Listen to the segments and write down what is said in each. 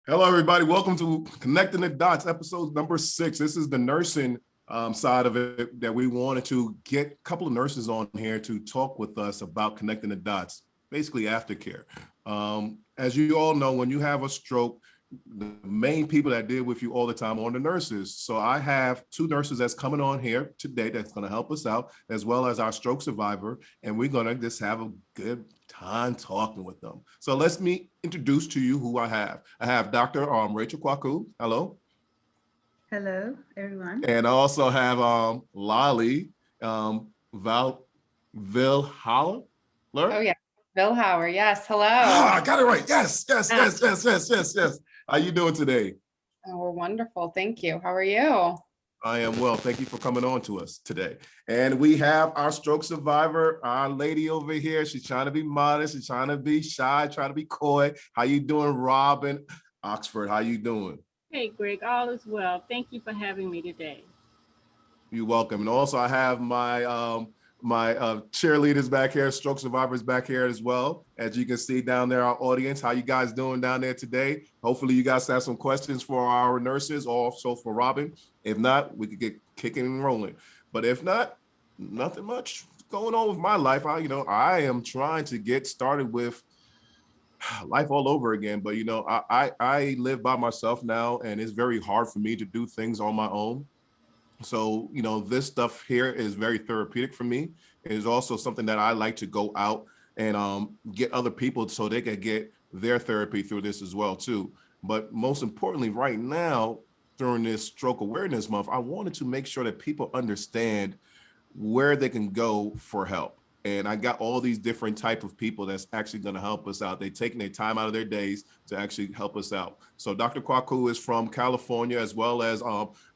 Hello, everybody. Welcome to Connecting the Dots, episode number 6. This is the nursing side of it that we wanted to get a couple of nurses on here to talk with us about connecting the dots, basically aftercare. As you all know, when you have a stroke, the main people that deal with you all the time are the nurses. So I have 2 nurses that's coming on here today that's going to help us out, as well as our stroke survivor, and we're going to just have a good time talking with them. So let me introduce to you who I have. I have Dr. Rachel Coicou. Hello. Hello, everyone. And I also have Lolly Val Vilhauer. Oh yeah, Vilhauer. Yes, hello. I got it right. Yes. How you doing today? Oh, we're wonderful. Thank you. How are you? I am well. Thank you for coming on to us today. And we have our stroke survivor, our lady over here. She's trying to be modest. She's trying to be shy, trying to be coy. How you doing, Robin Oxford? How you doing? Hey, Greg, all is well. Thank you for having me today. You're welcome. And also I have my cheerleaders back here, stroke survivors back here as well. As you can see down there, our audience, how you guys doing down there today? Hopefully you guys have some questions for our nurses, also for Robin. If not, we could get kicking and rolling. But if not, nothing much going on with my life. I am trying to get started with life all over again. But I live by myself now, and it's very hard for me to do things on my own. So, this stuff here is very therapeutic for me. It is also something that I like to go out and get other people so they can get their therapy through this as well, too. But most importantly, right now, during this Stroke Awareness Month, I wanted to make sure that people understand where they can go for help. And I got all these different type of people that's actually going to help us out. They're taking their time out of their days to actually help us out. So Dr. Coicou is from California, as well as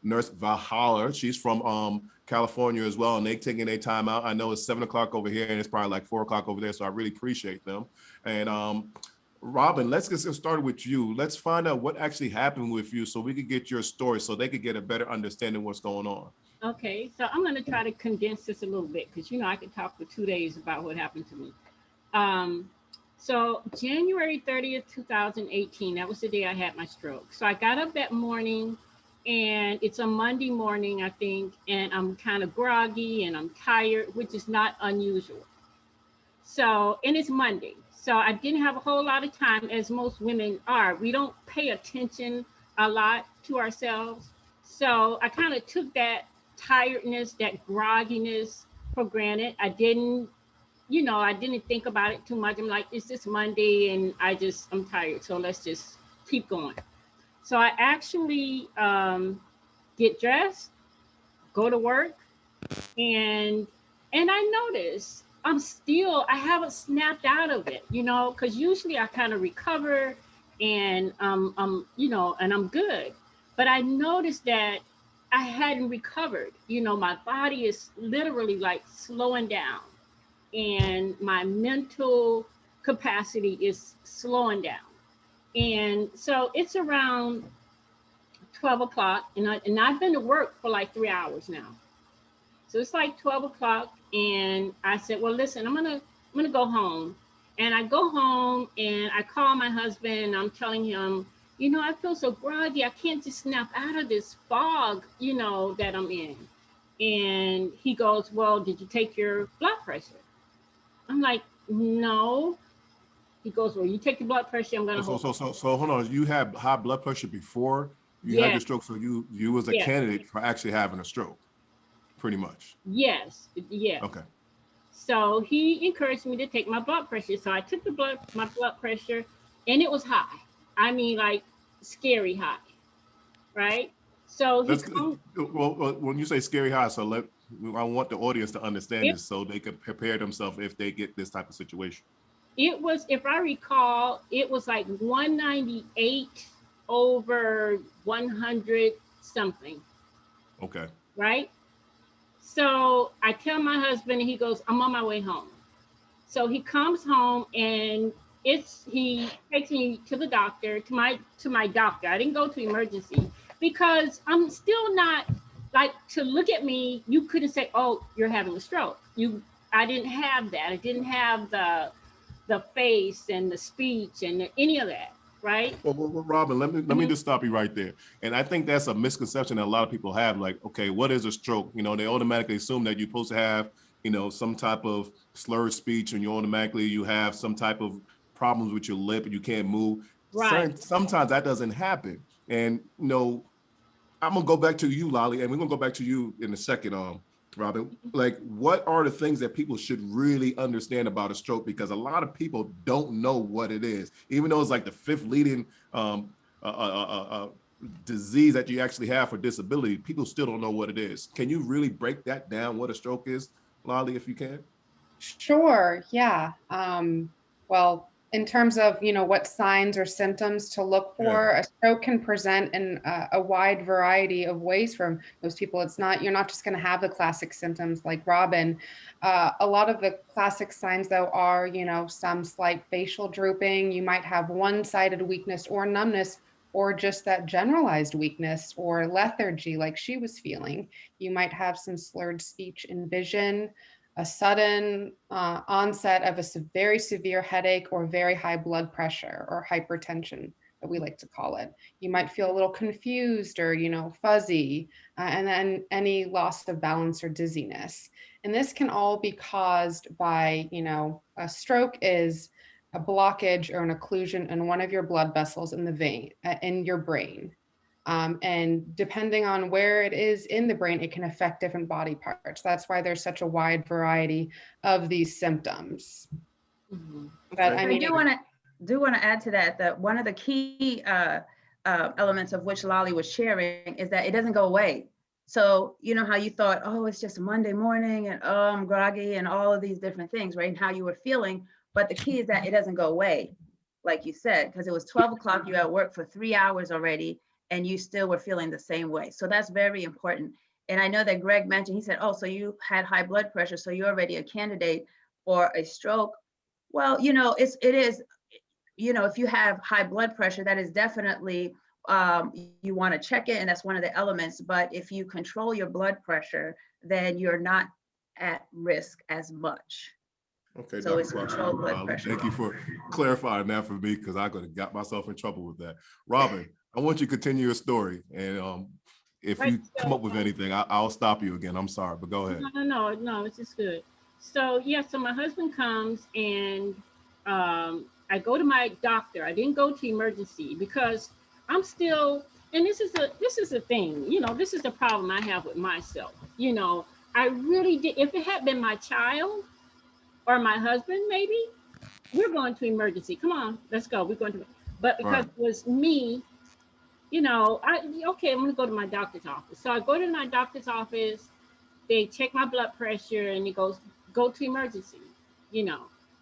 Nurse Vilhauer. She's from California as well, and they're taking their time out. I know it's 7 o'clock over here, and it's probably like 4 o'clock over there, so I really appreciate them. And Robin, let's get started with you. Let's find out what actually happened with you so we could get your story so they could get a better understanding of what's going on. Okay, so I'm going to try to condense this a little bit because, I could talk for 2 days about what happened to me. So January 30th, 2018, that was the day I had my stroke. So I got up that morning, and it's a Monday morning, I think, and I'm kind of groggy and I'm tired, which is not unusual. So, and it's Monday. So I didn't have a whole lot of time, as most women are. We don't pay attention a lot to ourselves. So I kind of took that tiredness, that grogginess for granted. I didn't think about it too much. I'm like, it's just Monday and I'm tired. So let's just keep going. So I actually get dressed, go to work, and I notice I haven't snapped out of it, because usually I kind of recover and and I'm good. But I noticed that I hadn't recovered. My body is literally like slowing down, and my mental capacity is slowing down. And so it's around 12 o'clock, and I've been to work for like 3 hours now. So it's like 12 o'clock, and I said, well, listen, I'm gonna go home. And I go home and I call my husband, and I'm telling him, I feel so groggy. I can't just snap out of this fog, that I'm in. And he goes, well, did you take your blood pressure? I'm like, no. He goes, well, you take your blood pressure. I'm gonna So hold on. You had high blood pressure before you had your stroke, so you was a candidate for actually having a stroke, pretty much. Yes. Okay. So he encouraged me to take my blood pressure. So I took my blood pressure, and it was high. I mean, like scary high, right? So when you say scary high, I want the audience to understand this so they can prepare themselves if they get this type of situation. It was, if I recall, it was like 198 over 100 something. Okay. Right? So I tell my husband, and he goes, I'm on my way home. So he comes home, and he takes me to the doctor, to my doctor. I didn't go to emergency because I'm still not, like, to look at me, you couldn't say, oh, you're having a stroke. I didn't have that. I didn't have the face and the speech and any of that. right? Well, Robin, let me just stop you right there. And I think that's a misconception that a lot of people have. Like, okay, what is a stroke? You know, they automatically assume that you're supposed to have, you know, some type of slurred speech, and you have some type of problems with your lip and you can't move. Right. Sometimes that doesn't happen. And you know, I'm gonna go back to you, Lolly, and we're gonna go back to you in a second, Robin. Like, what are the things that people should really understand about a stroke? Because a lot of people don't know what it is, even though it's like the fifth leading disease that you actually have for disability. People still don't know what it is. Can you really break that down? What a stroke is, Lolly, if you can? Sure, yeah. Well, in terms of, what signs or symptoms to look Yeah. for, a stroke can present in a wide variety of ways from most people. You're not just going to have the classic symptoms like Robin. A lot of the classic signs, though, are, some slight facial drooping. You might have one-sided weakness or numbness, or just that generalized weakness or lethargy like she was feeling. You might have some slurred speech and vision, a sudden onset of a very severe headache or very high blood pressure or hypertension that we like to call it. You might feel a little confused or, fuzzy, and then any loss of balance or dizziness. And this can all be caused by, a stroke is a blockage or an occlusion in one of your blood vessels in the vein, in your brain. And depending on where it is in the brain, it can affect different body parts. That's why there's such a wide variety of these symptoms. Mm-hmm. But Okay. I mean, do want to add to that one of the key elements of which Lolly was sharing is that it doesn't go away. So you know how you thought, oh, it's just a Monday morning and oh, I'm groggy and all of these different things, right? And how you were feeling. But the key is that it doesn't go away, like you said, because it was 12 o'clock, you at work for 3 hours already, and you still were feeling the same way. So that's very important. And I know that Greg mentioned, he said, oh, so you had high blood pressure, so you're already a candidate for a stroke. Well, it is, if you have high blood pressure, that is definitely, you want to check it, and that's one of the elements. But if you control your blood pressure, then you're not at risk as much. Okay, So Dr. it's controlled blood Lolly, pressure. thank you for clarifying that for me, because I could have got myself in trouble with that. Robin, I want you to continue your story, and if you come up with anything, I'll stop you again. I'm sorry, but go ahead. No, it's just good. So yeah, so my husband comes and I go to my doctor. I didn't go to emergency because I'm still, and this is a thing, this is the problem I have with myself. I really did. If it had been my child or my husband, maybe we're going to emergency. Come on, let's go. We're going to, but because it was me, I'm gonna go to my doctor's office. So I go to my doctor's office, they check my blood pressure, and it goes, go to emergency,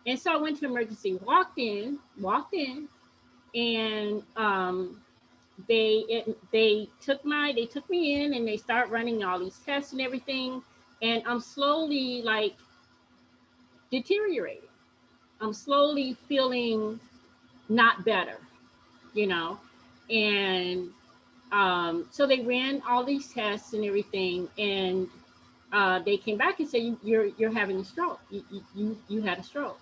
And so I went to emergency, walked in, and they took me in, and they start running all these tests and everything, and I'm slowly like deteriorating. I'm slowly feeling not better, and so they ran all these tests and everything, and they came back and said, you're having a stroke. You had a stroke.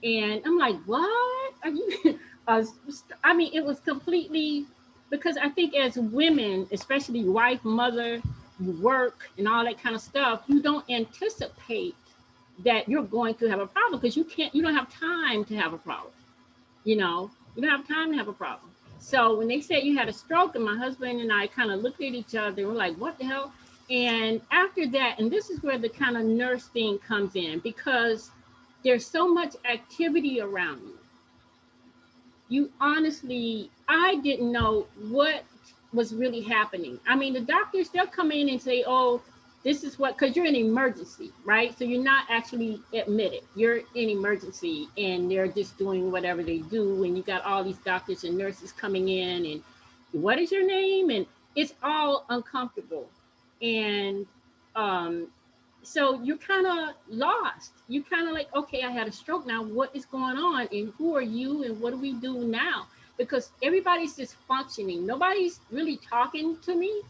And I'm like, what are you? I mean, it was completely, because I think as women, especially wife, mother, you work and all that kind of stuff, you don't anticipate that you're going to have a problem, because you don't have time to have a problem. You don't have time to have a problem. So when they said you had a stroke, and my husband and I kind of looked at each other and we're like, what the hell? And after that, and this is where the kind of nurse thing comes in, because there's so much activity around you. You honestly, I didn't know what was really happening. I mean, the doctors, they'll come in and say, oh, this is what, because you're in emergency, right? So you're not actually admitted. You're in emergency, and they're just doing whatever they do. And you got all these doctors and nurses coming in, and what is your name? And it's all uncomfortable. And so you're kind of lost. You kind of like, okay, I had a stroke now. What is going on? And who are you? And what do we do now? Because everybody's just functioning. Nobody's really talking to me.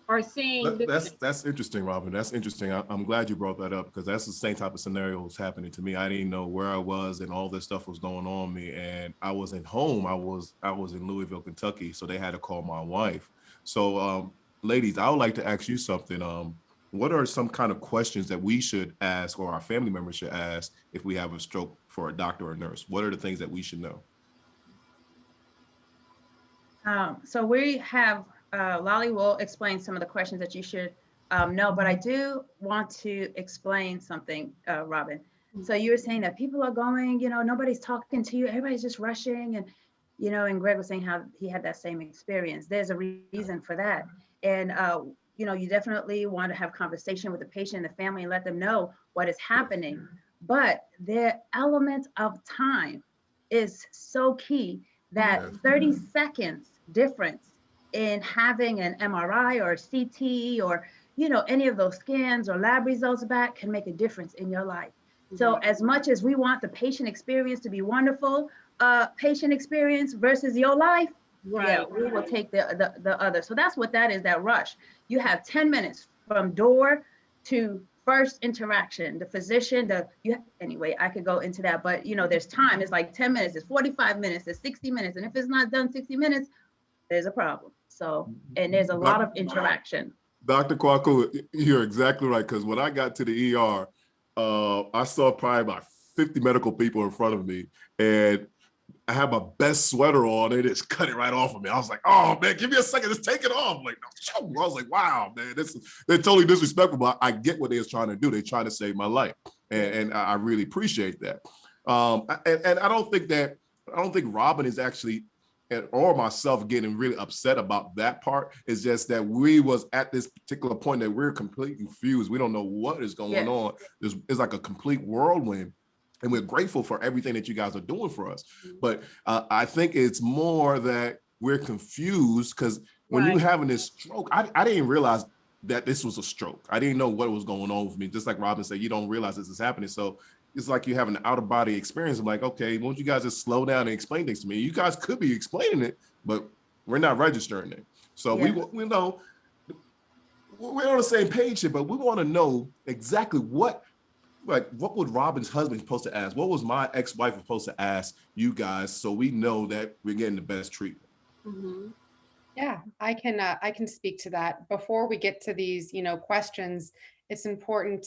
or saying That's interesting, Robin. That's interesting. I'm glad you brought that up because that's the same type of scenario was happening to me. I didn't know where I was and all this stuff was going on me, and I wasn't home. I was in Louisville, Kentucky, so they had to call my wife. So, ladies, I would like to ask you something. What are some kind of questions that we should ask or our family members should ask if we have a stroke for a doctor or a nurse? What are the things that we should know? So we have, Lolly will explain some of the questions that you should know, but I do want to explain something, Robin. So you were saying that people are going, nobody's talking to you, everybody's just rushing, and and Greg was saying how he had that same experience. There's a reason for that. And you definitely want to have conversation with the patient and the family and let them know what is happening. But the element of time is so key that 30 seconds difference in having an MRI or CT or any of those scans or lab results back can make a difference in your life. So as much as we want the patient experience to be wonderful, patient experience versus your life, yeah, we will take the other. So that's what that is, that rush. You have 10 minutes from door to first interaction, the physician, anyway, I could go into that, but there's time. It's like 10 minutes, it's 45 minutes, it's 60 minutes. And if it's not done 60 minutes, there's a problem. So, and there's a lot of interaction. Dr. Coicou, you're exactly right. Because when I got to the ER, I saw probably about 50 medical people in front of me, and I had my best sweater on. They just cut it right off of me. I was like, "Oh man, give me a second, just take it off." Like, no. I was like, "Wow, man, they're totally disrespectful." But I get what they was trying to do. They're trying to save my life, and I really appreciate that. And I don't think Robin is actually, or myself, getting really upset about that part. It's just that we was at this particular point that we're completely confused. We don't know what is going on. It's like a complete whirlwind. And we're grateful for everything that you guys are doing for us. But I think it's more that we're confused because when you're having this stroke, I didn't realize that this was a stroke. I didn't know what was going on with me. Just like Robin said, you don't realize this is happening. So it's like you have an out of body experience. I'm like, okay, why don't you guys just slow down and explain things to me? You guys could be explaining it, but we're not registering it. So we know we're on the same page here, but we want to know exactly what would Robin's husband supposed to ask? What was my ex-wife supposed to ask you guys so we know that we're getting the best treatment? Yeah, I can speak to that. Before we get to these, questions, it's important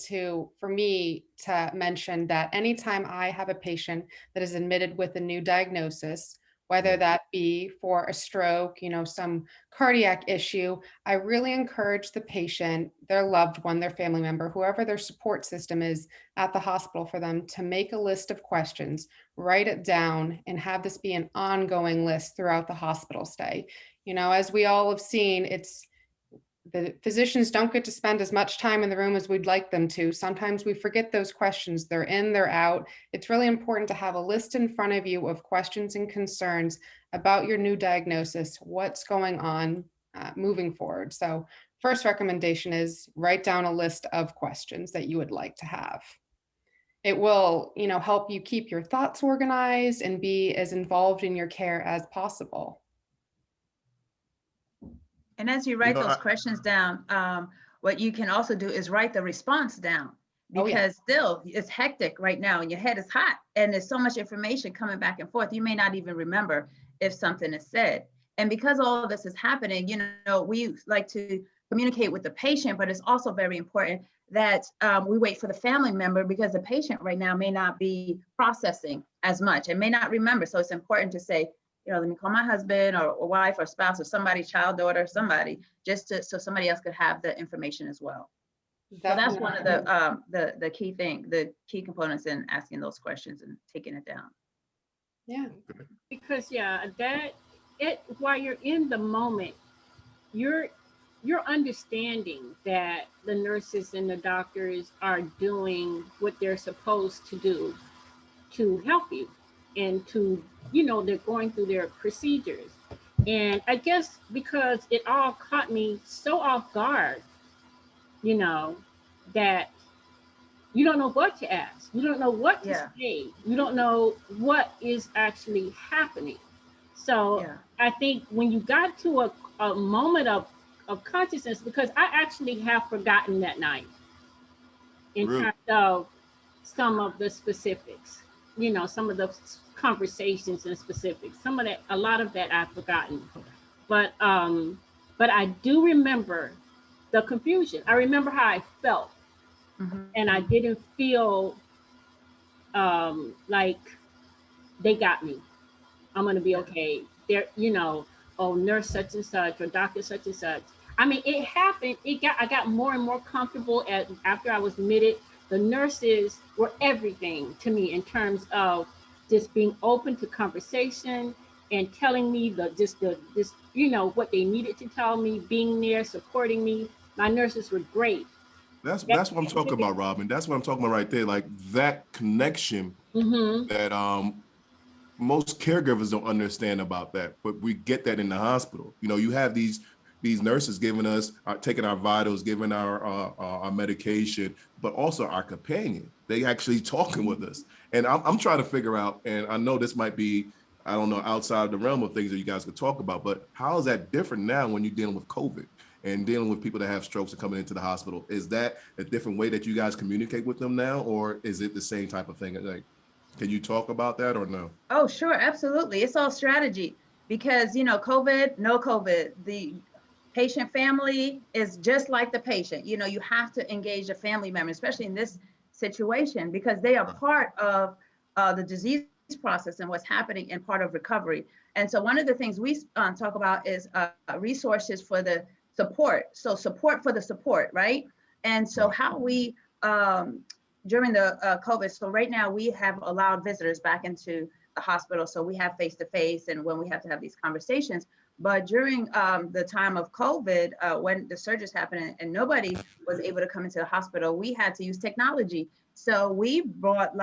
for me to mention that anytime I have a patient that is admitted with a new diagnosis, whether that be for a stroke, some cardiac issue, I really encourage the patient, their loved one, their family member, whoever their support system is at the hospital for them, to make a list of questions, write it down, and have this be an ongoing list throughout the hospital stay. As we all have seen, the physicians don't get to spend as much time in the room as we'd like them to. Sometimes we forget those questions. They're in, they're out. It's really important to have a list in front of you of questions and concerns about your new diagnosis, what's going on moving forward. So first recommendation is write down a list of questions that you would like to have. It will, help you keep your thoughts organized and be as involved in your care as possible. And as you write those questions down, what you can also do is write the response down, because still it's hectic right now and your head is hot and there's so much information coming back and forth. You may not even remember if something is said. And because all of this is happening, we like to communicate with the patient, but it's also very important that we wait for the family member, because the patient right now may not be processing as much and may not remember. So it's important to say, let me call my husband or wife or spouse or somebody, child, daughter, somebody, so somebody else could have the information as well. Definitely. So that's one of the key components in asking those questions and taking it down. Yeah. Because while you're in the moment, you're understanding that the nurses and the doctors are doing what they're supposed to do to help you, and to, they're going through their procedures. And I guess because it all caught me so off guard, that you don't know what to ask. You don't know what to say. You don't know what is actually happening. So I think when you got to a moment of of consciousness, because I actually have forgotten that night in Really? terms of some of the specifics, you know, some of the conversations and specifics. Some of that, a lot of that I've forgotten. But I do remember the confusion. I remember how I felt, and I didn't feel like they got me. I'm gonna be okay. They're, you know, oh, nurse such and such or doctor such and such. I mean, it happened. I got more and more comfortable after I was admitted. The nurses were everything to me in terms of just being open to conversation and telling me this, you know, what they needed to tell me, being there, supporting me. My nurses were great. That's what I'm talking about, Robin. That's what I'm talking about right there. Like that connection that most caregivers don't understand about that, but we get that in the hospital. You know, you have these nurses giving us, taking our vitals, giving our medication, but also our companion. They actually talking with us. And I'm trying to figure out, and I know this might be, I don't know, outside the realm of things that you guys could talk about, but how is that different now when you're dealing with COVID and dealing with people that have strokes and coming into the hospital? Is that a different way that you guys communicate with them now, or is it the same type of thing? Like, can you talk about that or no? Oh, sure, absolutely. It's all strategy because, you know, COVID, no COVID, the patient family is just like the patient. You know, you have to engage the family member, especially in this situation, because they are part of the disease process and what's happening and part of recovery. And so one of the things we talk about is resources for the support. So support for the support, right? And so how we, during the COVID, so right now we have allowed visitors back into the hospital. So we have face-to-face and when we have to have these conversations. But during the time of COVID, when the surges happened and nobody was able to come into the hospital, we had to use technology. So we brought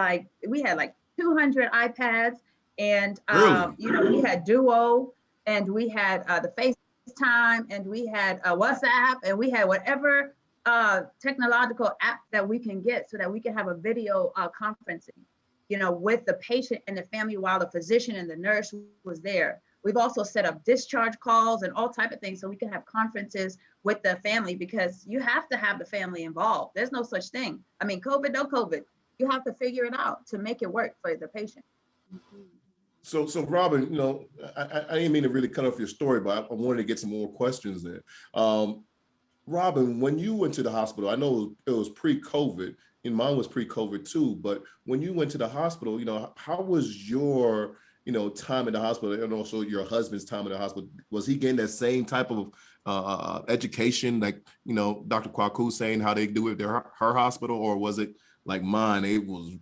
we had like 200 iPads and, Really? you know, we had Duo and we had the FaceTime and we had WhatsApp and we had whatever technological app that we can get so that we can have a video conferencing, you know, with the patient and the family while the physician and the nurse was there. We've also set up discharge calls and all type of things so we can have conferences with the family because you have to have the family involved. There's no such thing. I mean, COVID, no COVID. You have to figure it out to make it work for the patient. So Robin, you know, I didn't mean to really cut off your story, but I wanted to get some more questions there. Robin, when you went to the hospital, I know it was pre-COVID, and mine was pre-COVID too, but when you went to the hospital, you know, how was your, you know, time in the hospital and also your husband's time in the hospital? Was he getting that same type of education, like, you know, Dr. Coicou saying how they do it at her hospital, or was it like mine?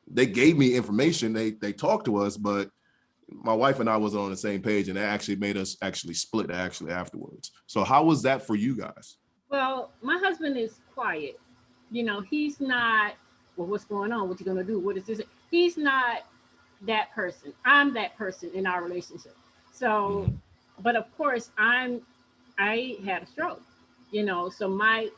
They gave me information, they talked to us, but my wife and I wasn't on the same page, and that actually made us actually split afterwards. So how was that for you guys? Well, my husband is quiet. You know, he's not, well, what's going on? What you gonna do? What is this? He's not that person. I'm that person in our relationship. So, but of course, I had a stroke, you know, so my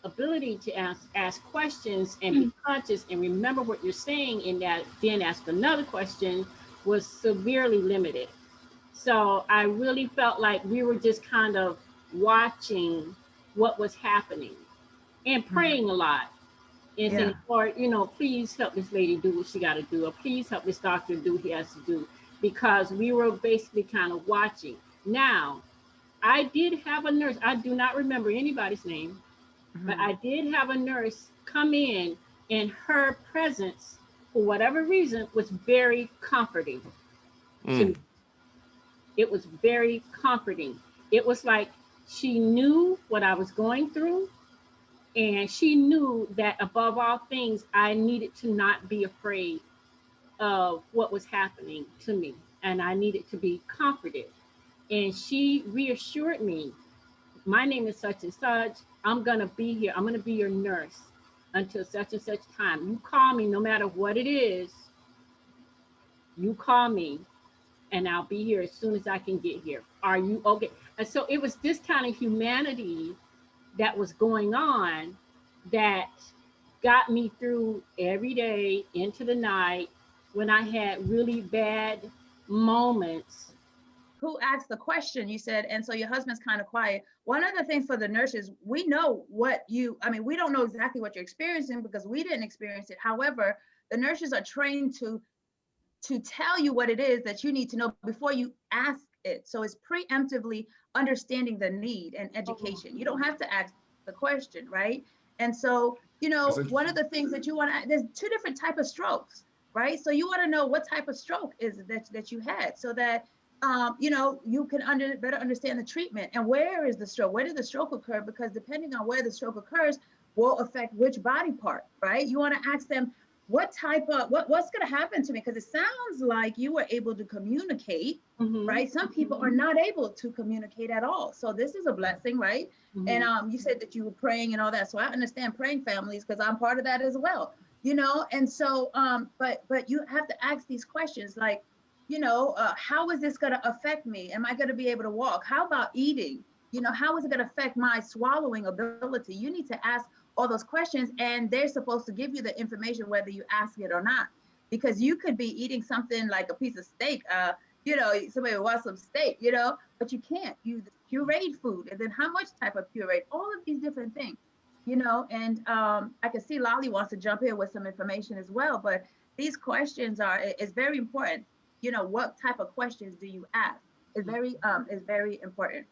ability to ask questions and be conscious and remember what you're saying and that then ask another question was severely limited. So I really felt like we were just kind of watching what was happening and praying a lot and saying, Lord, you know, please help this lady do what she got to do, or please help this doctor do what he has to do, because we were basically kind of watching. Now, I did have a nurse. I do not remember anybody's name, but I did have a nurse come in, and her presence, for whatever reason, was very comforting to me. It was very comforting. It was like she knew what I was going through, and she knew that above all things, I needed to not be afraid of what was happening to me, and I needed to be comforted. And she reassured me, my name is such and such. I'm going to be here. I'm going to be your nurse until such and such time. You call me no matter what it is. You call me and I'll be here as soon as I can get here. Are you okay? And so it was this kind of humanity that was going on that got me through every day into the night when I had really bad moments who asked the question? You said, and so your husband's kind of quiet. One of the things for the nurses, we know what I mean, we don't know exactly what you're experiencing because we didn't experience it. However, the nurses are trained to tell you what it is that you need to know before you ask it. So it's preemptively understanding the need and education. You don't have to ask the question, right? And so, you know, one of the things that you want to, there's two different types of strokes, right? So you want to know what type of stroke is that you had, so that you know, you can better understand the treatment and where is the stroke, where did the stroke occur? Because depending on where the stroke occurs will affect which body part, right? You want to ask them, what type of, what's going to happen to me? Because it sounds like you were able to communicate, right? Some people are not able to communicate at all. So this is a blessing, right? And you said that you were praying and all that. So I understand praying families because I'm part of that as well, you know? And so, but you have to ask these questions like, you know, how is this going to affect me? Am I going to be able to walk? How about eating? You know, how is it going to affect my swallowing ability? You need to ask all those questions, and they're supposed to give you the information whether you ask it or not, because you could be eating something like a piece of steak, you know, somebody wants some steak, you know, but you can't. You pureed food, and then how much type of pureed, all of these different things, you know. And I can see Lolly wants to jump in with some information as well, but these questions is very important. You know, what type of questions do you ask is very important.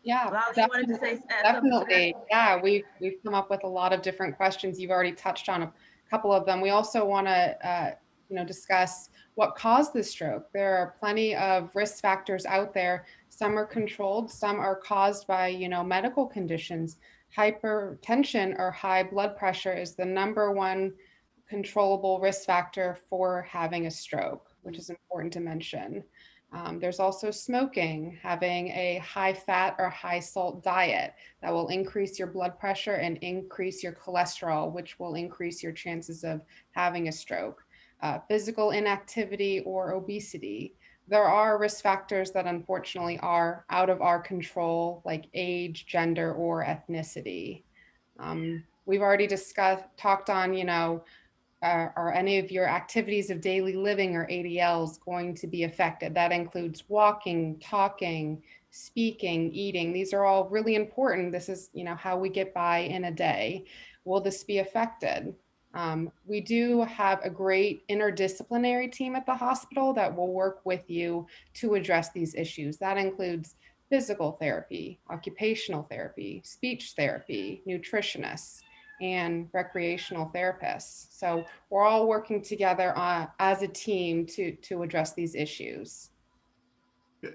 Yeah, Lolly, you wanted to say definitely. Yeah, we've come up with a lot of different questions. You've already touched on a couple of them. We also want to you know, discuss what caused the stroke. There are plenty of risk factors out there. Some are controlled, some are caused by, you know, medical conditions. Hypertension or high blood pressure is the #1 controllable risk factor for having a stroke, which is important to mention. There's also smoking, having a high fat or high salt diet that will increase your blood pressure and increase your cholesterol, which will increase your chances of having a stroke. Physical inactivity or obesity. There are risk factors that unfortunately are out of our control, like age, gender, or ethnicity. We've already talked on, you know, are any of your activities of daily living or ADLs going to be affected? That includes walking, talking, speaking, eating. These are all really important. This is, you know, how we get by in a day. Will this be affected? We do have a great interdisciplinary team at the hospital that will work with you to address these issues. That includes physical therapy, occupational therapy, speech therapy, nutritionists, and recreational therapists. So we're all working together as a team to address these issues.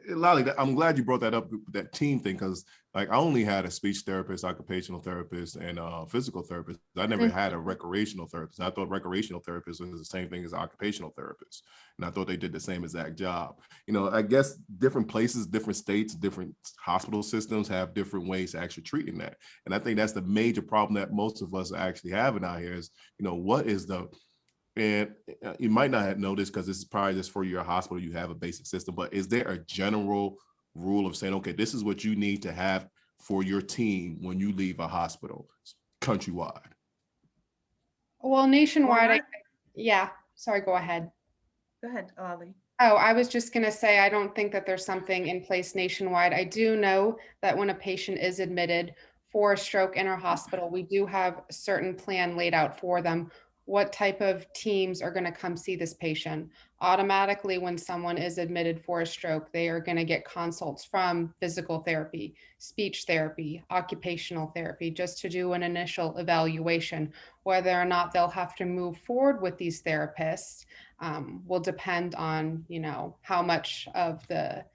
Lolly, I'm glad you brought that up, that team thing, because like I only had a speech therapist, occupational therapist, and physical therapist. I never had a recreational therapist. I thought recreational therapist was the same thing as occupational therapist, and I thought they did the same exact job. You know, I guess different places, different states, different hospital systems have different ways of actually treating that, and I think that's the major problem that most of us are actually having out here is, you know, what is the and you might not have noticed because this is probably just for your hospital, you have a basic system, but is there a general rule of saying, okay, this is what you need to have for your team when you leave a hospital countrywide? Well, nationwide, yeah, sorry, go ahead. Go ahead, Ollie. Oh, I was just going to say, I don't think that there's something in place nationwide. I do know that when a patient is admitted for a stroke in our hospital, we do have a certain plan laid out for them. What type of teams are going to come see this patient? Automatically, when someone is admitted for a stroke, they are going to get consults from physical therapy, speech therapy, occupational therapy, just to do an initial evaluation. Whether or not they'll have to move forward with these therapists will depend on, you know, how much of the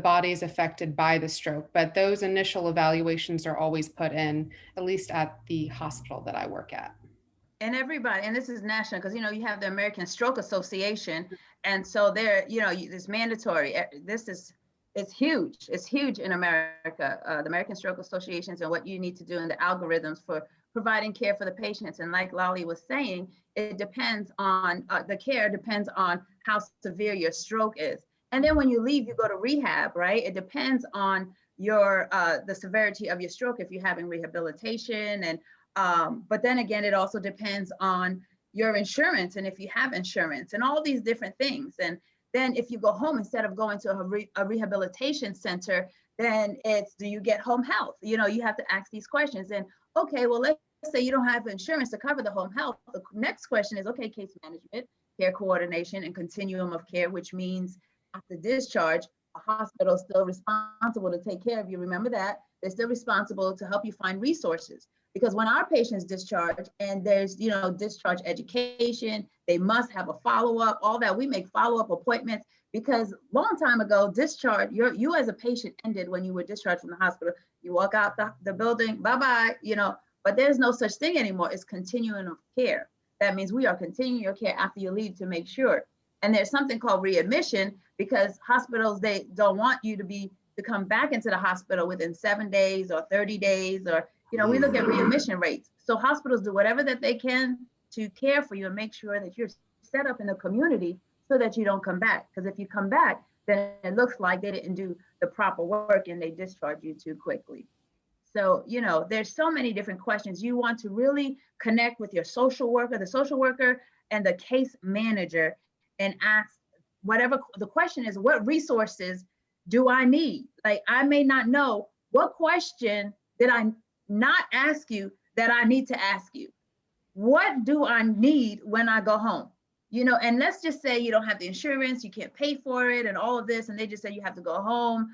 body is affected by the stroke. But those initial evaluations are always put in, at least at the hospital that I work at. And everybody, and this is national, because, you know, you have the American Stroke Association. And so there, you know, it's mandatory. It's huge. It's huge in America, the American Stroke Associations, and what you need to do and the algorithms for providing care for the patients. And like Lolly was saying, it depends on, the care depends on how severe your stroke is. And then when you leave, you go to rehab, right? It depends on your, the severity of your stroke, if you're having rehabilitation. And but then again, it also depends on your insurance and if you have insurance and all these different things. And Then if you go home, instead of going to a rehabilitation center, then it's, do you get home health? You know, you have to ask these questions. And okay, well, let's say you don't have insurance to cover the home health. The next question is, okay, case management, care coordination, and continuum of care, which means after discharge, a hospital is still responsible to take care of you. Remember that. They're still responsible to help you find resources. Because when our patients discharge, and there's, you know, discharge education, they must have a follow-up, all that. We make follow-up appointments, because long time ago, discharge, you as a patient ended when you were discharged from the hospital. You walk out the building, bye-bye, you know, but there's no such thing anymore. It's continuum of care. That means we are continuing your care after you leave to make sure. And there's something called readmission, because hospitals, they don't want you to come back into the hospital within 7 days or 30 days, or, you know, we look at readmission rates. So hospitals do whatever that they can to care for you and make sure that you're set up in the community so that you don't come back. Because if you come back, then it looks like they didn't do the proper work and they discharge you too quickly. So, you know, there's so many different questions. You want to really connect with your social worker, the social worker and the case manager, and ask whatever the question is, what resources do I need? Like, I may not know, what question did I not ask you that I need to ask you? What do I need when I go home? You know, and let's just say you don't have the insurance, you can't pay for it and all of this, and they just say you have to go home,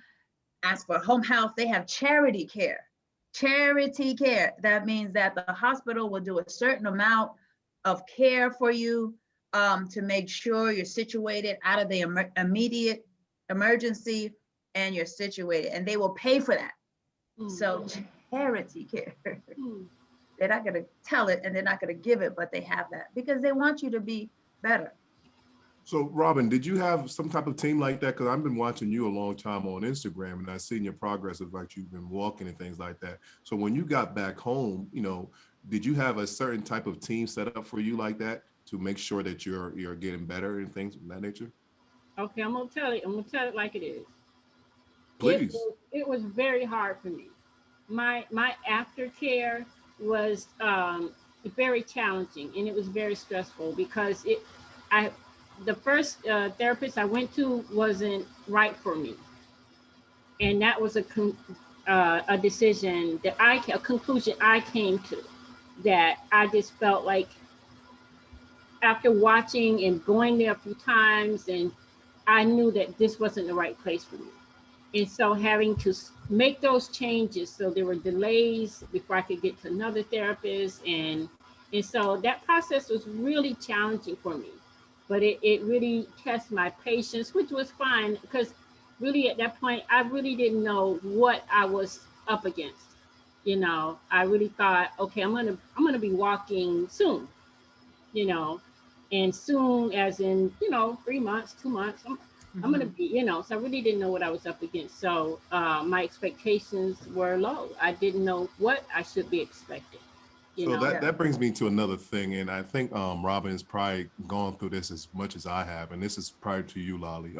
ask for home health. They have charity care. Charity care. That means that the hospital will do a certain amount of care for you to make sure you're situated out of the immediate emergency, and you're situated, and they will pay for that. So charity care. They're not going to tell it and they're not going to give it, but they have that because they want you to be better. So Robin, did you have some type of team like that? Because I've been watching you a long time on Instagram, and I've seen your progress of like you've been walking and things like that. So when you got back home, you know, did you have a certain type of team set up for you like that to make sure that you're getting better and things of that nature? Okay, I'm gonna tell it like it is. Please. It was very hard for me. My aftercare was very challenging, and it was very stressful because the first therapist I went to wasn't right for me, and that was a decision that a conclusion I came to, that I just felt like after watching and going there a few times, and I knew that this wasn't the right place for me. And so having to make those changes, so there were delays before I could get to another therapist. And so that process was really challenging for me, but it really tested my patience, which was fine, because really at that point, I really didn't know what I was up against. You know, I really thought, okay, I'm gonna be walking soon, you know, and soon as in, 3 months, 2 months, I'm gonna be, so I really didn't know what I was up against. So my expectations were low. I didn't know what I should be expecting. So that brings me to another thing, and I think Robin has probably gone through this as much as I have, and this is prior to you, Lolly.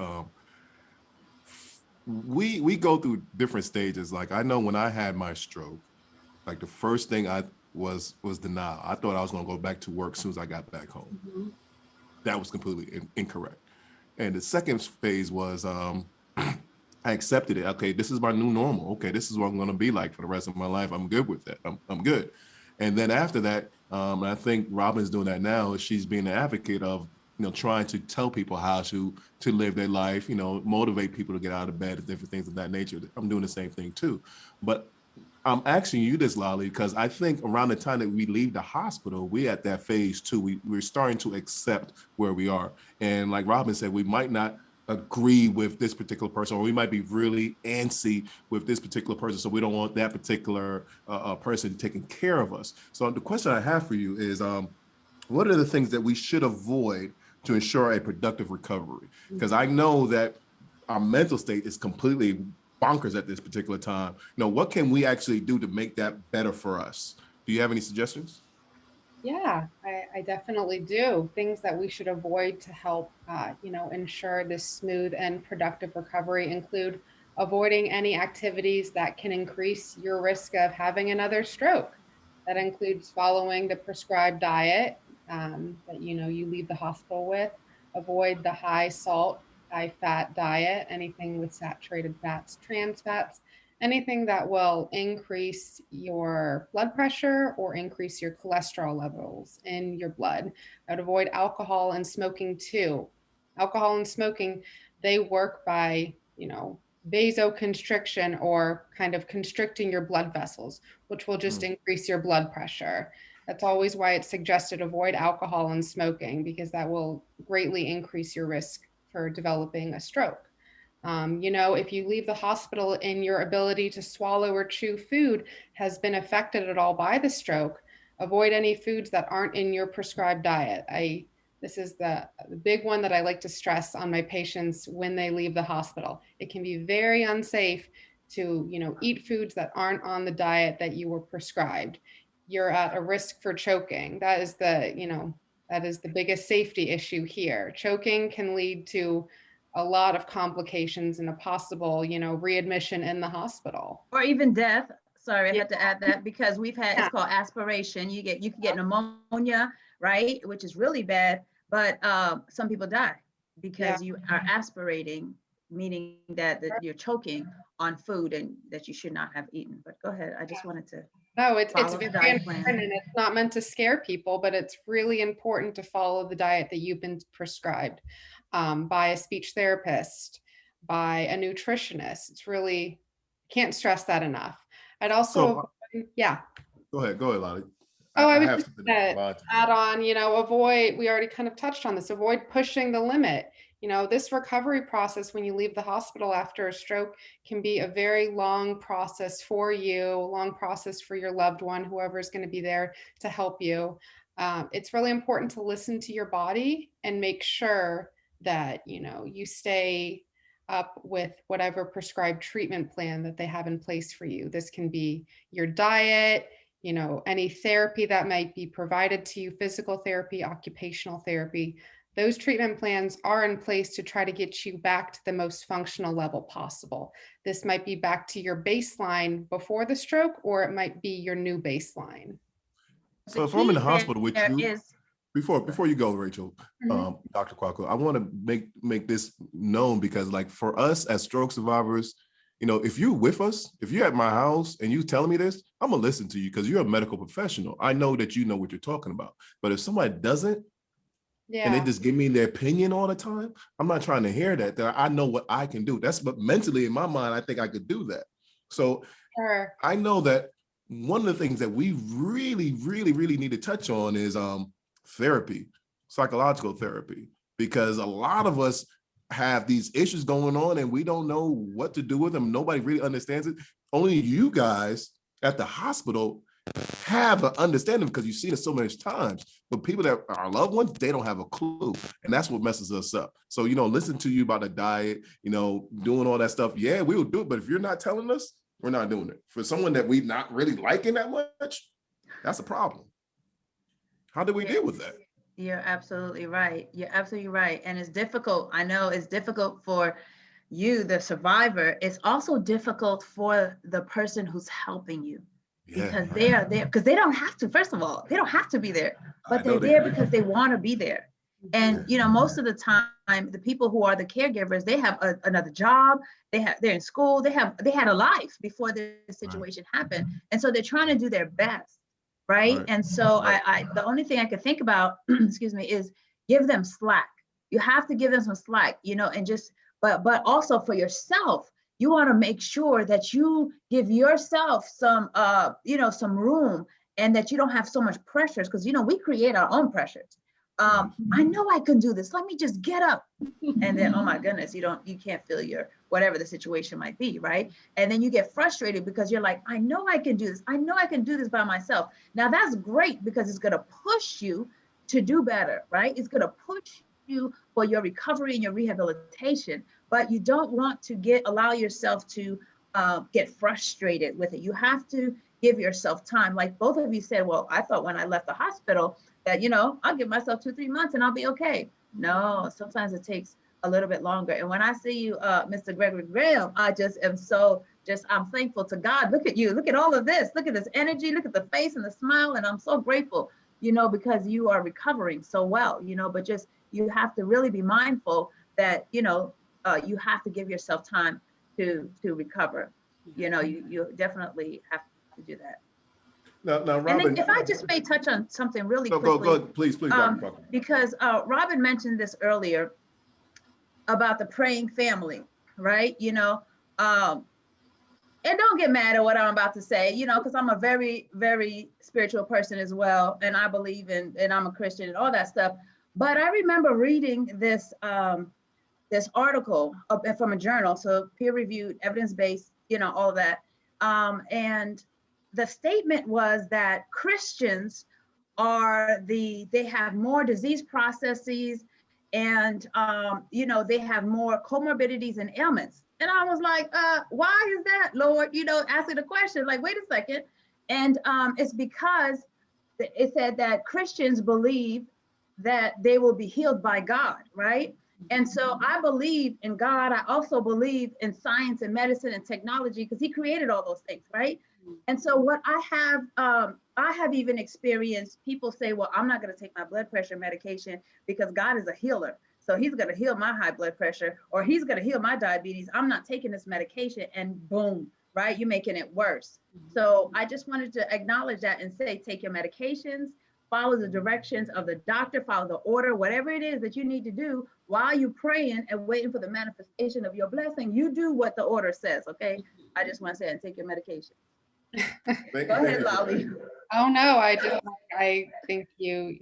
We go through different stages. Like, I know when I had my stroke, like the first thing I was denial. I thought I was gonna go back to work as soon as I got back home. Mm-hmm. That was completely incorrect. And the second phase was I accepted it. Okay, this is my new normal. Okay, this is what I'm going to be like for the rest of my life. I'm good with that. I'm good. And then after that, I think Robin's doing that now. She's being an advocate of, trying to tell people how to live their life, motivate people to get out of bed and different things of that nature. I'm doing the same thing too. But I'm asking you this, Lolly, because I think around the time that we leave the hospital, we're at that phase too. We're starting to accept where we are. And like Robin said, we might not agree with this particular person, or we might be really antsy with this particular person. So we don't want that particular person taking care of us. So the question I have for you is, what are the things that we should avoid to ensure a productive recovery? Because I know that our mental state is completely bonkers at this particular time. What can we actually do to make that better for us? Do you have any suggestions? Yeah, I definitely do. Things that we should avoid to help, ensure this smooth and productive recovery include avoiding any activities that can increase your risk of having another stroke. That includes following the prescribed diet that you leave the hospital with. Avoid the high salt high-fat diet, anything with saturated fats, trans fats, anything that will increase your blood pressure or increase your cholesterol levels in your blood. I would avoid alcohol and smoking too. Alcohol and smoking, they work by, vasoconstriction, or kind of constricting your blood vessels, which will just increase your blood pressure. That's always why it's suggested avoid alcohol and smoking, because that will greatly increase your risk for developing a stroke. If you leave the hospital and your ability to swallow or chew food has been affected at all by the stroke, avoid any foods that aren't in your prescribed diet. This is the big one that I like to stress on my patients when they leave the hospital. It can be very unsafe to, eat foods that aren't on the diet that you were prescribed. You're at a risk for choking. That is the biggest safety issue here. Choking can lead to a lot of complications and a possible, readmission in the hospital. Or even death. Sorry, I had to add that, because we've had, it's called aspiration. You can get pneumonia, right? Which is really bad, but some people die because you are aspirating, meaning that you're choking on food and that you should not have eaten. But go ahead. I just wanted to. No, it's follow the very diet important, plan. and it's not meant to scare people, but it's really important to follow the diet that you've been prescribed by a speech therapist, by a nutritionist. It's really, can't stress that enough. I'd also, Go ahead, Lolly. I was just gonna add on, avoid, we already kind of touched on this, avoid pushing the limit. This recovery process when you leave the hospital after a stroke can be a very long process for you, long process for your loved one, whoever is going to be there to help you. It's really important to listen to your body and make sure that, you stay up with whatever prescribed treatment plan that they have in place for you. This can be your diet, any therapy that might be provided to you, physical therapy, occupational therapy. Those treatment plans are in place to try to get you back to the most functional level possible. This might be back to your baseline before the stroke, or it might be your new baseline. So if I'm in the hospital with you, before you go, Rachel, Dr. Coicou, I want to make this known, because like for us as stroke survivors, if you're with us, if you're at my house and you telling me this, I'm gonna listen to you because you're a medical professional. I know that you know what you're talking about. But if somebody doesn't, and they just give me their opinion all the time, I'm not trying to hear that. I know what I can do. That's what mentally in my mind, I think I could do that. So I know that one of the things that we really, really, really need to touch on is therapy, psychological therapy, because a lot of us have these issues going on and we don't know what to do with them. Nobody really understands it. Only you guys at the hospital have an understanding because you've seen it so many times. But people that are our loved ones, they don't have a clue. And that's what messes us up. So, listen to you about the diet, doing all that stuff. Yeah, we will do it. But if you're not telling us, we're not doing it. For someone that we're not really liking that much, that's a problem. How do we deal with that? You're absolutely right. You're absolutely right. And it's difficult. I know it's difficult for you, the survivor. It's also difficult for the person who's helping you, because they are there because they don't have to. First of all, they don't have to be there, but they're there because they want to be there. And most of the time, the people who are the caregivers, they have another job. They're in school. They had a life before this situation happened, and so they're trying to do their best. Right. And so I the only thing I could think about, excuse me, is give them slack. You have to give them some slack, and just, but also for yourself, you want to make sure that you give yourself some, some room, and that you don't have so much pressures, because, we create our own pressures. I know I can do this. Let me just get up. And then, oh my goodness, you can't feel your, whatever the situation might be, right? And then you get frustrated because you're like, I know I can do this. I know I can do this by myself. Now that's great, because it's going to push you to do better, right? It's going to push you for your recovery and your rehabilitation, but you don't want to allow yourself to get frustrated with it. You have to give yourself time. Like both of you said, well, I thought when I left the hospital that, I'll give myself 2-3 months and I'll be okay. No, sometimes it takes a little bit longer. And when I see you, Mr. Gregory Graham, I just am I'm thankful to God. Look at you, look at all of this, look at this energy, look at the face and the smile. And I'm so grateful, because you are recovering so well, but just, you have to really be mindful that, you have to give yourself time to recover. You know, you definitely have to do that. Now, And Robin. then if I just may touch on something really Go, quickly. go, please, Dr. Buckle. Because Robin mentioned this earlier about the praying family, right? You know, and don't get mad at what I'm about to say, you know, because I'm a very, very spiritual person as well. And I believe in, and I'm a Christian and all that stuff. But I remember reading this, this article from a journal, so peer-reviewed, evidence-based, you know, all of that. And the statement was that Christians they have more disease processes and, you know, they have more comorbidities and ailments. And I was like, why is that, Lord? You know, asking the question, like, wait a second. And it's because it said that Christians believe that they will be healed by God, right? And so I believe in God. I also believe in science and medicine and technology because he created all those things, right? And so what I have even experienced people say, well, I'm not going to take my blood pressure medication because God is a healer. So he's going to heal my high blood pressure or he's going to heal my diabetes. I'm not taking this medication and boom, right? You're making it worse. So I just wanted to acknowledge that and say, take your medications, follow the directions of the doctor, follow the order, whatever it is that you need to do while you're praying and waiting for the manifestation of your blessing. You do what the order says, okay? I just want to say, and take your medication. Go ahead, Lolly. Oh no, I think you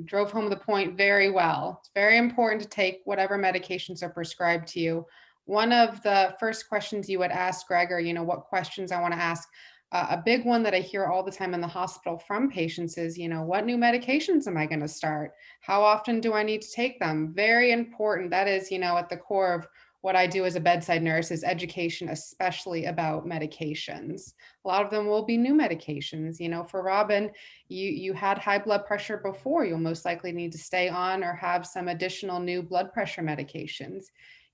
drove home the point very well. It's very important to take whatever medications are prescribed to you. One of the first questions you would ask Gregor, you know, what questions I want to ask. A big one that I hear all the time in the hospital from patients is, you know, what new medications am I going to start? How often do I need to take them? Very important. That is, you know, at the core of what I do as a bedside nurse is education, especially about medications. A lot of them will be new medications. You know, for Robin, you had high blood pressure before. You'll most likely need to stay on or have some additional new blood pressure medications.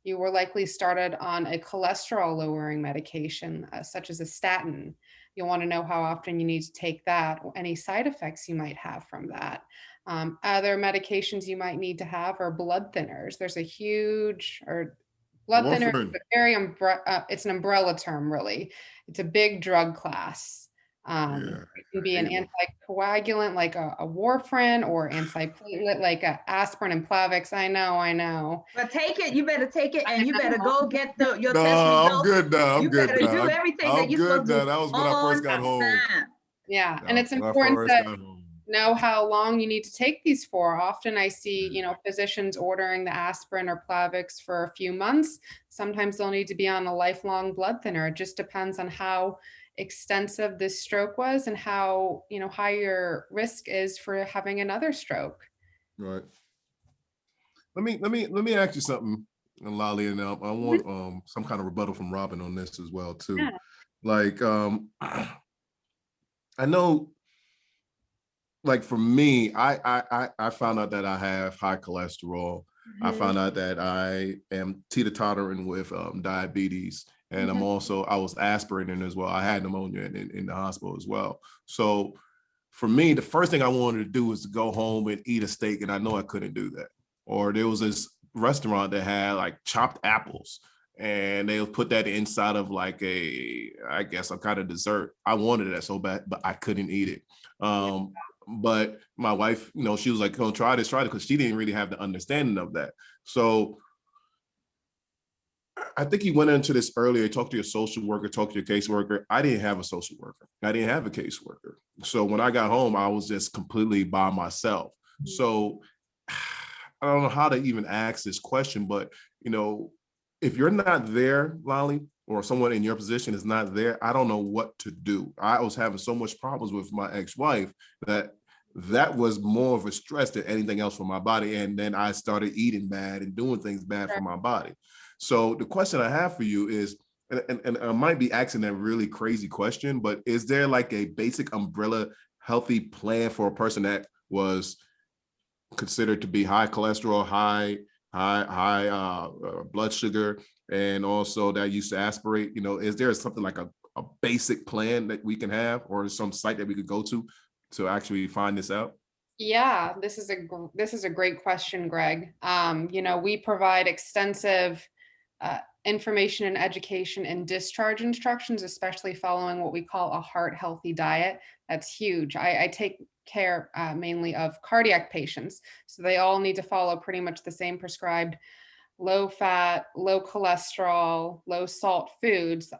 You were likely started on a cholesterol lowering medication, such as a statin. You'll want to know how often you need to take that, any side effects you might have from that. Other medications you might need to have are blood thinners. There's a huge, blood thinner is it's an umbrella term, really. It's a big drug class. It can be an anticoagulant like a warfarin or antiplatelet like aspirin and Plavix. I know. But take it, you better take it, and you better go get your No, test results. I'm good now. I'm you good better now. do everything I'm that you're supposed to do. That was when I first got home. Yeah, and it's important to know how long you need to take these for. Often I see, you know, physicians ordering the aspirin or Plavix for a few months. Sometimes they'll need to be on a lifelong blood thinner. It just depends on how extensive this stroke was and how, you know, high your risk is for having another stroke. Right. Let me ask you something, Lolly, and I want some kind of rebuttal from Robin on this as well too. Yeah. Like I know, like for me, I found out that I have high cholesterol. I found out that I am teeter-tottering with diabetes, and I was aspirating as well. I had pneumonia in the hospital as well. So for me, the first thing I wanted to do was to go home and eat a steak, and I know I couldn't do that. Or there was this restaurant that had like chopped apples, and they would put that inside of like I guess some kind of dessert. I wanted that so bad, but I couldn't eat it. But my wife, you know, she was like, "Oh, try this," because she didn't really have the understanding of that. So I think you went into this earlier, talk to your social worker, talk to your caseworker. I didn't have a social worker. I didn't have a caseworker. So when I got home, I was just completely by myself. So I don't know how to even ask this question, but, you know, if you're not there, Lolly, or someone in your position is not there, I don't know what to do. I was having so much problems with my ex-wife that was more of a stress than anything else for my body. And then I started eating bad and doing things bad for my body. So the question I have for you is, and I might be asking a really crazy question, but is there like a basic umbrella healthy plan for a person that was considered to be high cholesterol, high blood sugar, and also that used to aspirate? You know, is there something like a basic plan that we can have, or some site that we could go to actually find this out? Yeah, this is a great question, Greg. You know, we provide extensive information and education and discharge instructions, especially following what we call a heart healthy diet. That's huge. I take care mainly of cardiac patients, so they all need to follow pretty much the same prescribed low fat, low cholesterol, low salt foods.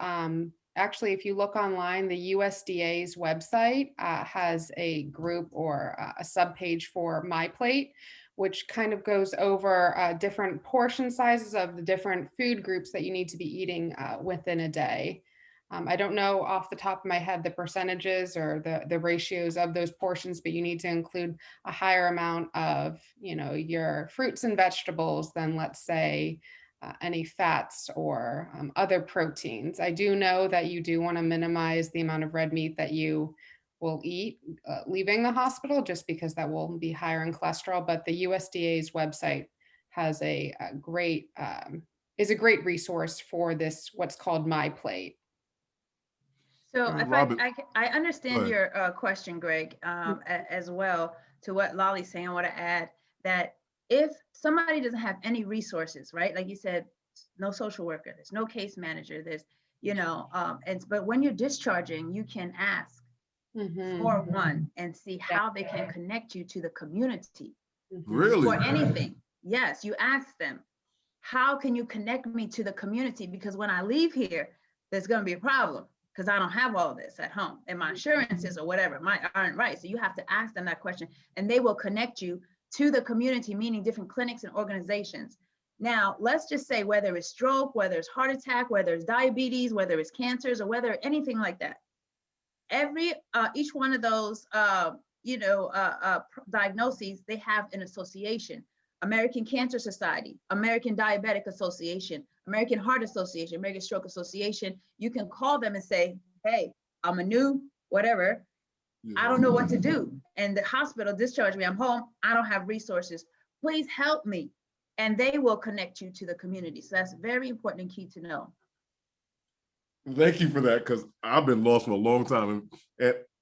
Actually, if you look online, the USDA's website has a group or a subpage for My Plate, which kind of goes over different portion sizes of the different food groups that you need to be eating within a day. I don't know off the top of my head the percentages or the ratios of those portions, but you need to include a higher amount of, you know, your fruits and vegetables than, let's say, any fats or other proteins. I do know that you do want to minimize the amount of red meat that you will eat leaving the hospital, just because that will be higher in cholesterol. But the USDA's website has a great is a great resource for this, what's called My Plate. So if Robert, I go understand ahead. your question, Greg, as well, to what Lolly's saying, I want to add that if somebody doesn't have any resources, right? Like you said, no social worker, there's no case manager, there's, you know, but when you're discharging, you can ask for one and see how they can connect you to the community Really? for anything. Yes, you ask them, how can you connect me to the community? Because when I leave here, there's going to be a problem because I don't have all this at home and my insurances or whatever aren't right. So you have to ask them that question and they will connect you to the community, meaning different clinics and organizations. Now, let's just say whether it's stroke, whether it's heart attack, whether it's diabetes, whether it's cancers or whether anything like that. Each one of those, diagnoses, they have an association. American Cancer Society, American Diabetic Association, American Heart Association, American Stroke Association. You can call them and say, hey, I'm a new whatever. I don't know what to do. And the hospital discharged me. I'm home. I don't have resources. Please help me. And they will connect you to the community. So that's very important and key to know. Thank you for that, because I've been lost for a long time.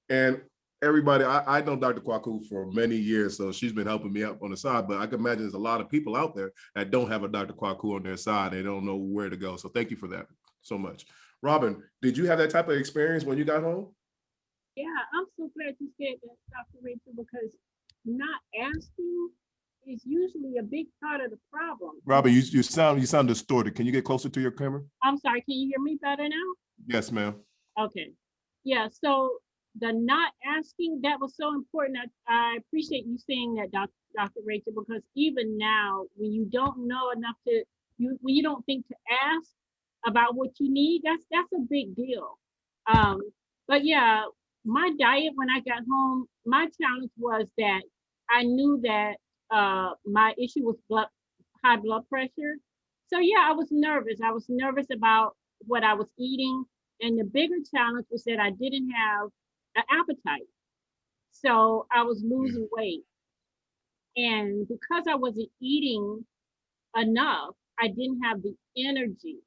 And everybody, I know Dr. Coicou for many years, so she's been helping me up on the side, but I can imagine there's a lot of people out there that don't have a Dr. Coicou on their side. They don't know where to go. So thank you for that so much. Robin, did you have that type of experience when you got home? Yeah, I'm so glad you said that, Dr. Rachel, because not asking is usually a big part of the problem. Robin, you sound distorted. Can you get closer to your camera? I'm sorry, can you hear me better now? Yes, ma'am. Okay. Yeah, so the not asking, that was so important. I appreciate you saying that, Dr. Rachel, because even now, when you don't know enough when you don't think to ask about what you need, that's a big deal. But yeah, my diet when I got home, my challenge was that I knew that my issue was high blood pressure. So yeah, I was nervous. I was nervous about what I was eating. And the bigger challenge was that I didn't have an appetite. So I was losing weight. And because I wasn't eating enough, I didn't have the energy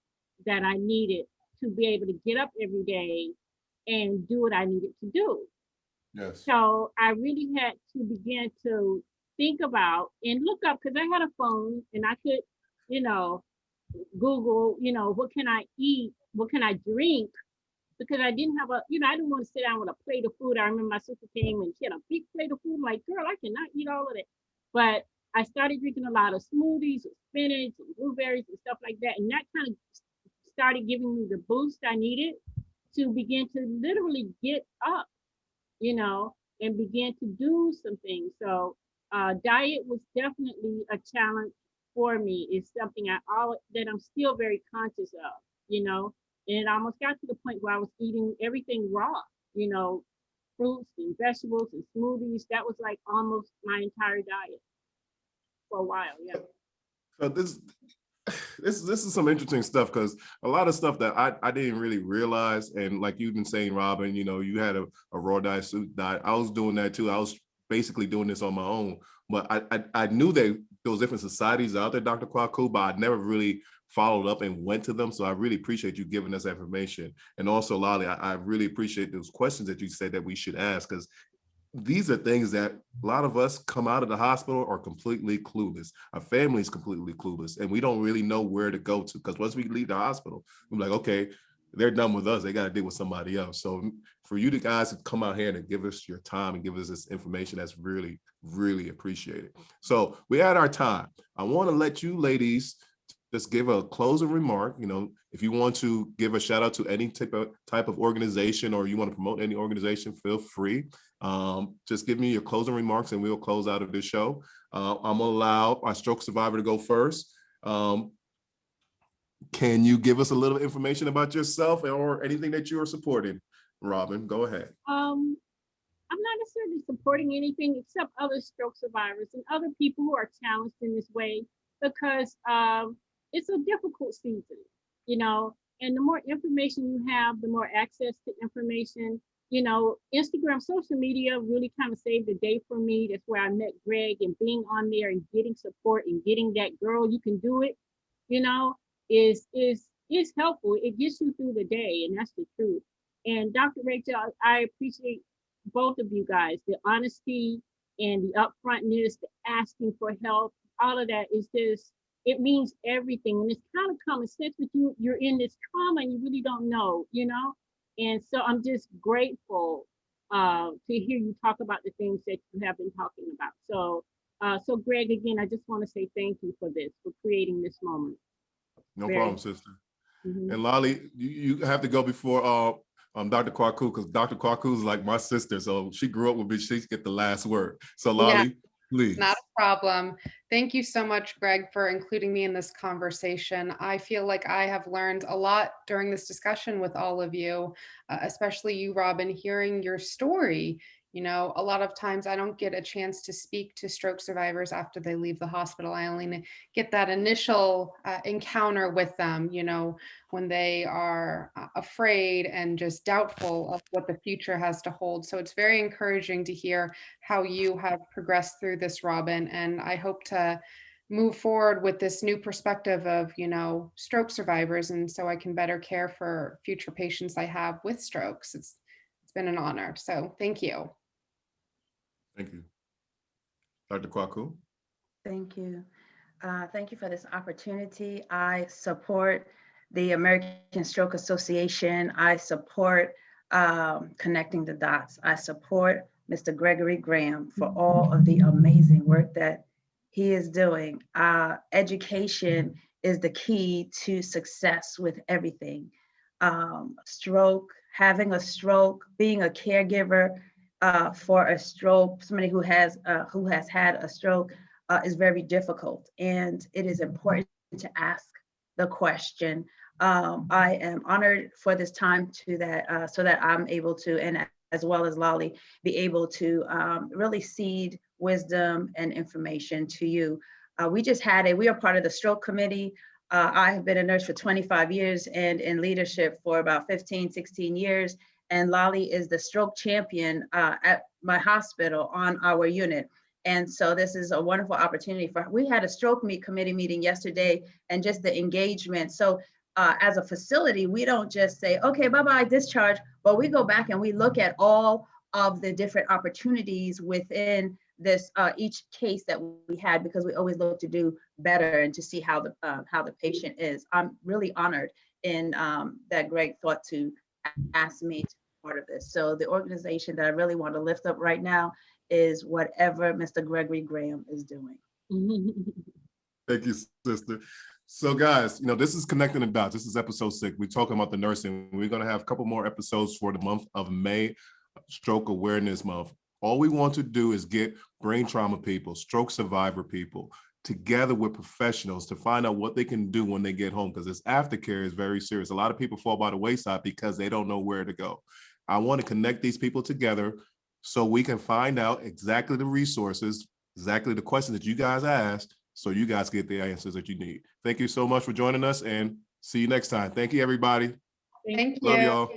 that I needed to be able to get up every day and do what I needed to do. Yes. So I really had to begin to think about and look up, because I had a phone and I could, Google, what can I eat? What can I drink? Because I didn't have I didn't want to sit down with a plate of food. I remember my sister came and she had a big plate of food. I'm like, girl, I cannot eat all of that. But I started drinking a lot of smoothies with spinach and blueberries and stuff like that. And that kind of started giving me the boost I needed to begin to literally get up, and begin to do some things. So diet was definitely a challenge for me. It's something that I'm still very conscious of, and it almost got to the point where I was eating everything raw, fruits and vegetables and smoothies. That was like almost my entire diet for a while. Yeah. So this is some interesting stuff, because a lot of stuff that I didn't really realize, and like you've been saying, Robin, you had a raw diet, soup diet. I was doing that too. I was basically doing this on my own, but I knew that those different societies out there, Dr. Coicou, but I never really followed up and went to them. So I really appreciate you giving us information. And also, Lolly, I really appreciate those questions that you said that we should ask, because these are things that a lot of us come out of the hospital are completely clueless. Our family's completely clueless, and we don't really know where to go to, because once we leave the hospital, we're like, okay, they're done with us. They got to deal with somebody else. So for you guys to come out here and give us your time and give us this information, that's really, really appreciated. So we had our time. I want to let you ladies just give a closing remark. You know, if you want to give a shout out to any type of organization, or you want to promote any organization, feel free. Just give me your closing remarks and we'll close out of this show. I'm gonna allow our stroke survivor to go first. Can you give us a little information about yourself or anything that you are supporting? Robin, go ahead. I'm not necessarily supporting anything except other stroke survivors and other people who are challenged in this way, because it's a difficult season, you know, and the more information you have, the more access to information. You know, Instagram, social media really kind of saved the day for me. That's where I met Greg, and being on there and getting support and getting that girl, you can do it, you know, is helpful. It gets you through the day, and that's the truth. And Dr. Rachel, I appreciate both of you guys, the honesty and the upfrontness, the asking for help. All of that is just, it means everything. And it's kind of common sense, but you're in this trauma and you really don't know, you know? And so I'm just grateful to hear you talk about the things that you have been talking about. So Greg, again, I just want to say thank you for this, for creating this moment. No problem, sister. Mhm. And Lolly, you have to go before Dr. Coicou, because Dr. Coicou is like my sister, so she grew up with me. She get the last word. So Lolly, please. Not a problem. Thank you so much, Greg, for including me in this conversation. I feel like I have learned a lot during this discussion with all of you, especially you, Robin, hearing your story. You know, a lot of times I don't get a chance to speak to stroke survivors after they leave the hospital. I only get that initial encounter with them, you know, when they are afraid and just doubtful of what the future has to hold. So it's very encouraging to hear how you have progressed through this, Robin. And I hope to move forward with this new perspective of, you know, stroke survivors. And so I can better care for future patients I have with strokes. It's been an honor. So thank you. Thank you. Dr. Coicou. Thank you. Thank you for this opportunity. I support the American Stroke Association. I support Connecting the Dots. I support Mr. Gregory Graham for all of the amazing work that he is doing. Education is the key to success with everything. Stroke, having a stroke, being a caregiver for a stroke, somebody who has had a stroke, is very difficult, and it is important to ask the question. I am honored for this time so that I'm able to, and as well as Lolly, be able to really seed wisdom and information to you. We are part of the stroke committee. I have been a nurse for 25 years and in leadership for about 15, 16 years. And Lolly is the stroke champion at my hospital on our unit. And so this is a wonderful opportunity we had a stroke committee meeting yesterday, and just the engagement. So as a facility, we don't just say, okay, bye-bye, discharge, but we go back and we look at all of the different opportunities within this each case that we had, because we always look to do better and to see how the patient is. I'm really honored in that Greg thought to ask me to be part of this. So the organization that I really want to lift up right now is whatever Mr. Gregory Graham is doing. Thank you, sister. So guys, you know, this is Connecting the Dots. This is episode 6. We're talking about the nursing. We're going to have a couple more episodes for the month of May, Stroke Awareness Month. All we want to do is get brain trauma people, stroke survivor people, together with professionals to find out what they can do when they get home, because this aftercare is very serious. A lot of people fall by the wayside because they don't know where to go. I want to connect these people together so we can find out exactly the resources, exactly the questions that you guys asked, so you guys get the answers that you need. Thank you so much for joining us, and see you next time. Thank you, everybody. Thank you. Love y'all.